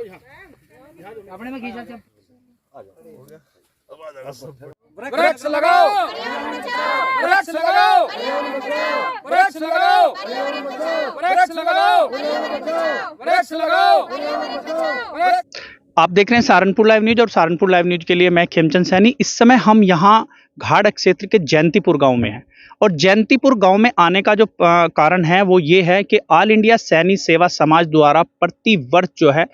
अपने में खींचा जब वृक्ष लगाओ, वृक्ष लगाओ, वृक्ष लगाओ, वृक्ष लगाओ, वृक्ष लगाओ। आप देख रहे हैं सहारनपुर लाइव न्यूज और सहारनपुर लाइव न्यूज के लिए मैं खेमचंद सैनी। इस समय हम यहाँ घाट क्षेत्र के जयंतीपुर गांव में हैं और जयंतीपुर गांव में आने का जो कारण है वो ये है कि ऑल इंडिया सैनिक सेवा समाज द्वारा प्रति वर्ष जो है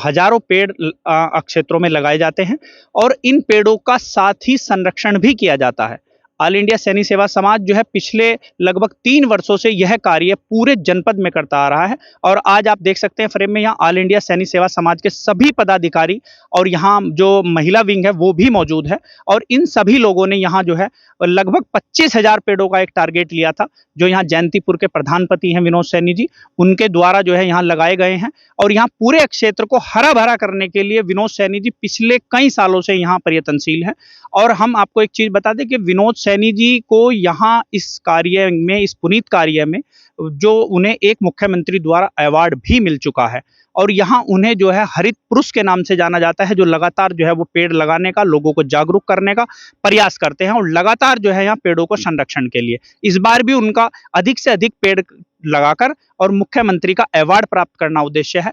हजारों पेड़ क्षेत्रों में लगाए जाते हैं और इन पेड़ों का साथ ही संरक्षण भी किया जाता है। ऑल इंडिया सैनिक सेवा समाज जो है पिछले लगभग 3 वर्षों से यह कार्य पूरे जनपद में करता आ रहा है और आज आप देख सकते हैं फ्रेम में यहाँ ऑल इंडिया सैनिक सेवा समाज के सभी पदाधिकारी और यहाँ जो महिला विंग है वो भी मौजूद है और इन सभी लोगों ने यहाँ जो है लगभग 25,000 पेड़ों का एक टारगेट लिया था जो यहाँ जयंतीपुर के प्रधानपति हैं विनोद सैनी जी, उनके द्वारा जो है यहाँ लगाए गए हैं और यहाँ पूरे क्षेत्र को हरा भरा करने के लिए विनोद सैनी जी पिछले कई सालों से यहाँ प्रयत्नशील हैं। और हम आपको एक चीज बता दें कि विनोद सैनी जी को यहाँ इस कार्य में, इस पुनीत कार्य में जो उन्हें एक मुख्यमंत्री द्वारा अवार्ड भी मिल चुका है और यहाँ उन्हें जो है हरित पुरुष के नाम से जाना जाता है, जो लगातार जो है वो पेड़ लगाने का, लोगों को जागरूक करने का प्रयास करते हैं और लगातार जो है यहाँ पेड़ों को संरक्षण के लिए इस बार भी उनका अधिक से अधिक पेड़ लगाकर और मुख्यमंत्री का अवार्ड प्राप्त करना उद्देश्य है।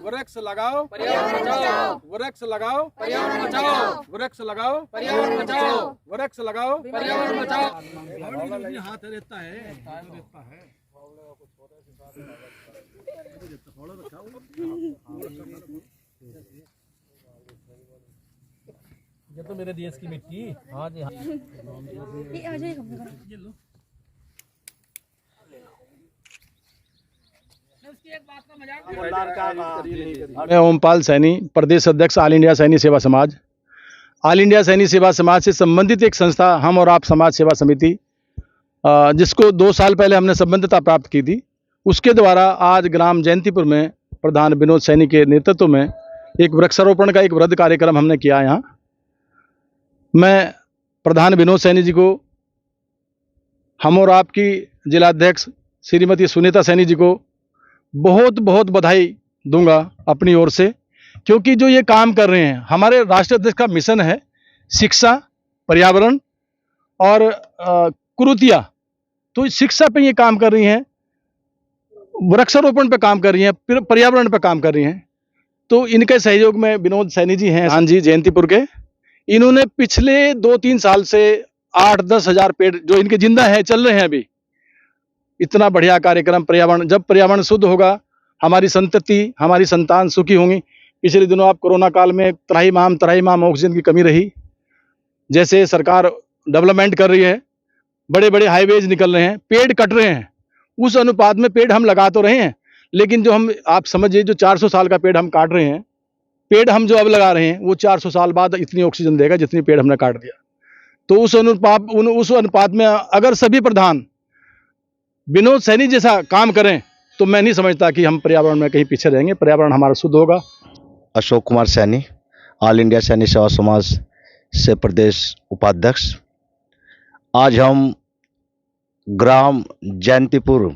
वृक्ष लगाओ, पर्यावरण बचाओ, वृक्ष लगाओ, पर्यावरण बचाओ, वृक्ष लगाओ, पर्यावरण बचाओ, वृक्ष लगाओ, पर्यावरण बचाओ। हाथ रहता है, ये तो मेरे देश की मिट्टी। हाँ जी, हाँ। मैं ओमपाल सैनी, प्रदेश अध्यक्ष ऑल इंडिया सैनिक सेवा समाज। ऑल इंडिया सैनिक सेवा समाज से संबंधित एक संस्था हम और आप समाज सेवा समिति, जिसको 2 साल पहले हमने संबद्धता प्राप्त की थी, उसके द्वारा आज ग्राम जयंतीपुर में प्रधान विनोद सैनी के नेतृत्व में एक वृक्षारोपण का एक वृहद कार्यक्रम हमने किया। यहाँ मैं प्रधान विनोद सैनी जी को, हम और आपकी जिलाध्यक्ष श्रीमती सुनीता सैनी जी को बहुत बहुत बधाई दूंगा अपनी ओर से, क्योंकि जो ये काम कर रहे हैं, हमारे राष्ट्रीय अध्यक्ष का मिशन है शिक्षा, पर्यावरण और कुरीतियाँ, तो शिक्षा पे ये काम कर रही हैं, वृक्षारोपण पे काम कर रही हैं, पर्यावरण पे काम कर रही हैं। तो इनके सहयोग में विनोद सैनी जी हैं, हाँ जी, जयंतीपुर के। इन्होंने पिछले 2-3 साल से 8-10 हज़ार पेड़ जो इनके जिंदा हैं, चल रहे हैं अभी। इतना बढ़िया कार्यक्रम, पर्यावरण, जब पर्यावरण शुद्ध होगा हमारी संतति, हमारी संतान सुखी होंगी। पिछले दिनों आप कोरोना काल में त्राहिमाम ऑक्सीजन की कमी रही, जैसे सरकार डेवलपमेंट कर रही है, बड़े बड़े हाईवेज निकल रहे हैं, पेड़ कट रहे हैं, उस अनुपात में पेड़ हम लगा तो रहे हैं, लेकिन जो हम, आप समझिए, जो 400 साल का पेड़ हम काट रहे हैं, पेड़ हम जो अब लगा रहे हैं वो 400 साल बाद इतनी ऑक्सीजन देगा जितनी पेड़ हमने काट दिया। तो उस अनुपात में अगर सभी प्रधान विनोद सैनी जैसा काम करें तो मैं नहीं समझता कि हम पर्यावरण में कहीं पीछे रहेंगे, पर्यावरण हमारा शुद्ध होगा। अशोक कुमार सैनी, ऑल इंडिया सैनिक सेवा समाज से प्रदेश उपाध्यक्ष। आज हम ग्राम जयंतीपुर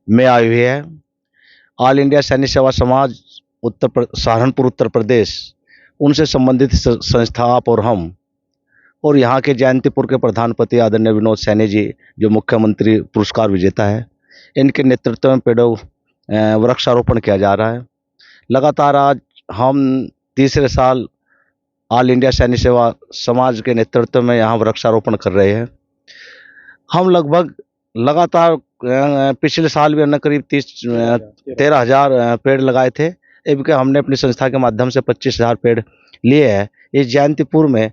में आए हुए हैं। ऑल इंडिया सैनिक सेवा समाज सहारनपुर उत्तर प्रदेश, उनसे संबंधित संस्था आप और हम, और यहाँ के जयंतीपुर के प्रधानपति आदरणीय विनोद सैनी जी जो मुख्यमंत्री पुरस्कार विजेता है, इनके नेतृत्व में पेड़ों वृक्षारोपण किया जा रहा है। लगातार आज हम तीसरे साल ऑल इंडिया सैनिक सेवा समाज के नेतृत्व में यहाँ वृक्षारोपण कर रहे हैं। हम लगभग लगातार पिछले साल भी हमने करीब 13,000 पेड़ लगाए थे। इनके हमने अपनी संस्था के माध्यम से 25,000 पेड़ लिए हैं। इस जयंतीपुर में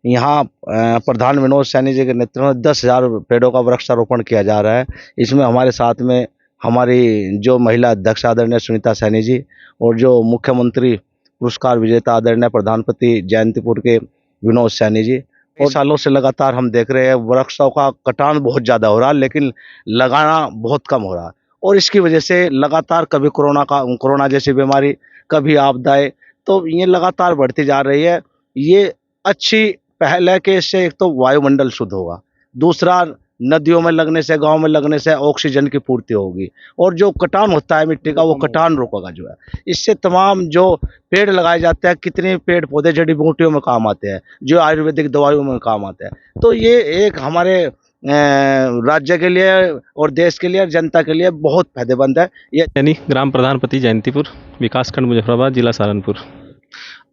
यहाँ प्रधान विनोद सैनी जी के नेतृत्व में 10,000 पेड़ों का वृक्षारोपण किया जा रहा है। इसमें हमारे साथ में हमारी जो महिला अध्यक्ष आदरणीय सुनीता सैनी जी और जो मुख्यमंत्री पुरस्कार विजेता आदरणीय प्रधानपति जयंतीपुर के विनोद सैनी जी। और सालों से लगातार हम देख रहे हैं वृक्षों का कटान बहुत ज़्यादा हो रहा है, लेकिन लगाना बहुत कम हो रहा है और इसकी वजह से लगातार कभी कोरोना जैसी बीमारी, कभी आपदाएं, तो ये लगातार बढ़ती जा रही है। ये अच्छी पहल है कि इससे एक तो वायुमंडल शुद्ध होगा, दूसरा नदियों में लगने से, गांव में लगने से ऑक्सीजन की पूर्ति होगी, और जो कटान होता है मिट्टी का वो कटान रोकेगा जो है। इससे तमाम जो पेड़ लगाए जाते हैं, कितने पेड़ पौधे जड़ी बूटियों में काम आते हैं, जो आयुर्वेदिक दवाइयों में काम आते हैं। तो ये एक हमारे राज्य के लिए और देश के लिए और जनता के लिए बहुत फायदेमंद है। ये यानी ग्राम प्रधानपति जयंतीपुर, विकासखंड मुजफ्फराबाद, जिला सहारनपुर।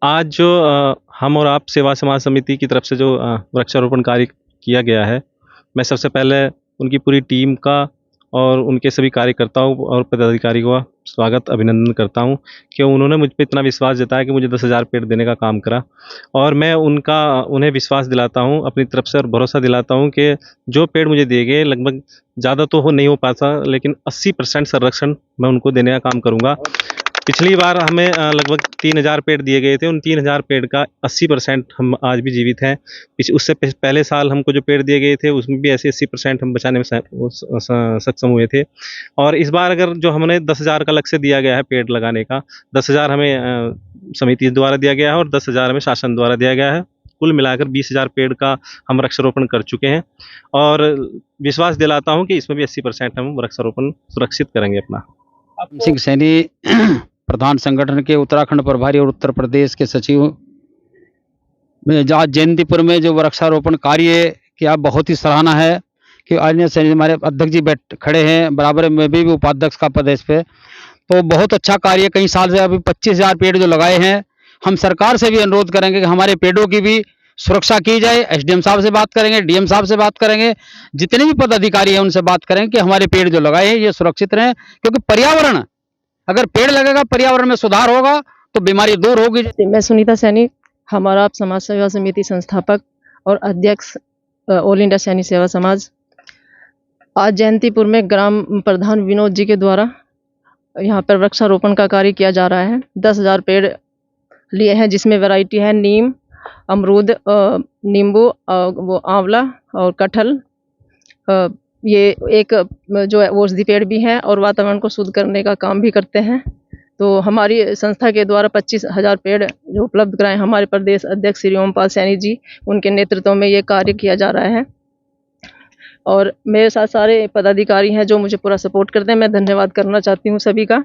आज जो हम और आप सेवा समाज समिति की तरफ से जो वृक्षारोपण कार्य किया गया है, मैं सबसे पहले उनकी पूरी टीम का और उनके सभी कार्यकर्ताओं और पदाधिकारी का स्वागत अभिनंदन करता हूं कि उन्होंने मुझ पे इतना विश्वास जताया कि मुझे 10,000 पेड़ देने का काम करा, और मैं उन्हें विश्वास दिलाता हूं अपनी तरफ से और भरोसा दिलाता हूं कि जो पेड़ मुझे दिए गए, लगभग ज़्यादा तो नहीं हो पाता, लेकिन 80% संरक्षण मैं उनको देने का काम करूँगा। पिछली बार हमें लगभग 3,000 पेड़ दिए गए थे, उन 3,000 पेड़ का 80% हम आज भी जीवित हैं। उससे पहले साल हमको जो पेड़ दिए गए थे उसमें भी ऐसे 80% हम बचाने में सक्षम हुए थे। और इस बार अगर जो हमने 10,000 का लक्ष्य दिया गया है पेड़ लगाने का, 10,000 हमें समिति द्वारा दिया गया है और 10,000 हमें शासन द्वारा दिया गया है। कुल मिलाकर 20,000 पेड़ का हम वृक्षारोपण कर चुके हैं, और विश्वास दिलाता हूँ कि इसमें भी 80% हम वृक्षारोपण सुरक्षित करेंगे अपना। सिंह सैनी, प्रधान संगठन के उत्तराखंड प्रभारी और उत्तर प्रदेश के सचिव, आज जयंतीपुर में जो वृक्षारोपण कार्य किया, बहुत ही सराहना है कि आज सैनी हमारे अध्यक्ष जी खड़े हैं, बराबर में भी उपाध्यक्ष का पद है इस पे, तो बहुत अच्छा कार्य। कई साल से अभी 25,000 पेड़ जो लगाए हैं, हम सरकार से भी अनुरोध करेंगे कि हमारे पेड़ों की भी सुरक्षा की जाए। एसडीएम साहब से बात करेंगे, डीएम साहब से बात करेंगे, जितने भी पदाधिकारी हैं उनसे बात करेंगे कि हमारे पेड़ जो लगाए हैं ये सुरक्षित रहें, क्योंकि पर्यावरण, अगर पेड़ लगेगा पर्यावरण में सुधार होगा तो बीमारी दूर होगी। मैं सुनीता सैनी, हमारा आप समाज सेवा समिति संस्थापक और अध्यक्ष ऑल इंडिया सैनी सेवा समाज। आज जयंतीपुर में ग्राम प्रधान विनोद जी के द्वारा यहाँ पर वृक्षारोपण का कार्य किया जा रहा है। 10,000 पेड़ लिए हैं, जिसमें वैरायटी है नीम, अमरूद, नींबू, वो आंवला और कटहल। ये एक जो है औषधि पेड़ भी हैं और वातावरण को शुद्ध करने का काम भी करते हैं। तो हमारी संस्था के द्वारा 25,000 पेड़ जो उपलब्ध कराए, हमारे प्रदेश अध्यक्ष श्री ओमपाल सैनी जी, उनके नेतृत्व में ये कार्य किया जा रहा है, और मेरे साथ सारे पदाधिकारी हैं जो मुझे पूरा सपोर्ट करते हैं। मैं धन्यवाद करना चाहती हूँ सभी का।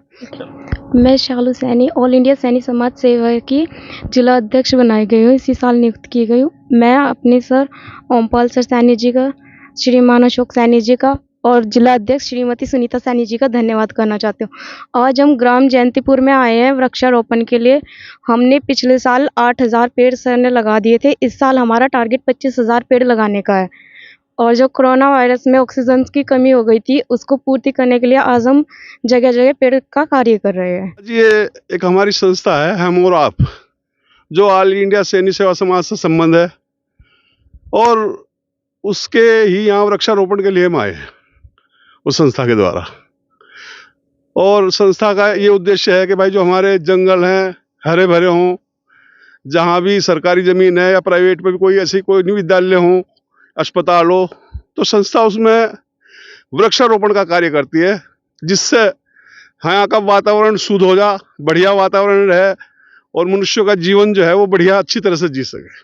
मैं शालू सैनी, ऑल इंडिया सैनी समाज सेवा की जिला अध्यक्ष बनाई गई हूँ, इसी साल नियुक्त की गई हूँ। मैं अपने सर ओमपाल सर सैनी जी का, श्रीमान अशोक सैनी जी का और जिला अध्यक्ष श्रीमती सुनीता सैनी जी का धन्यवाद करना चाहती हूँ। आज हम ग्राम जयंतीपुर में आए हैं वृक्षारोपण के लिए। हमने पिछले साल 8,000 पेड़ सर ने लगा दिए थे, इस साल हमारा टारगेट 25,000 पेड़ लगाने का है। और जो कोरोना वायरस में ऑक्सीजन की कमी हो गई थी, उसको पूर्ति करने के लिए आज हम जगह जगह पेड़ का कार्य कर रहे हैं। ये एक हमारी संस्था है, हम और आप, जो ऑल इंडिया सैनी सेवा समाज से संबंध है, और उसके ही यहाँ वृक्षारोपण के लिए हम आए हैं उस संस्था के द्वारा। और संस्था का ये उद्देश्य है कि भाई जो हमारे जंगल हैं हरे भरे हों, जहाँ भी सरकारी ज़मीन है या प्राइवेट में भी कोई ऐसी कोई विद्यालय हो, अस्पताल हो, तो संस्था उसमें वृक्षारोपण का कार्य करती है, जिससे यहाँ का वातावरण शुद्ध हो जा, बढ़िया वातावरण रहे और मनुष्यों का जीवन जो है वो बढ़िया अच्छी तरह से जी सके।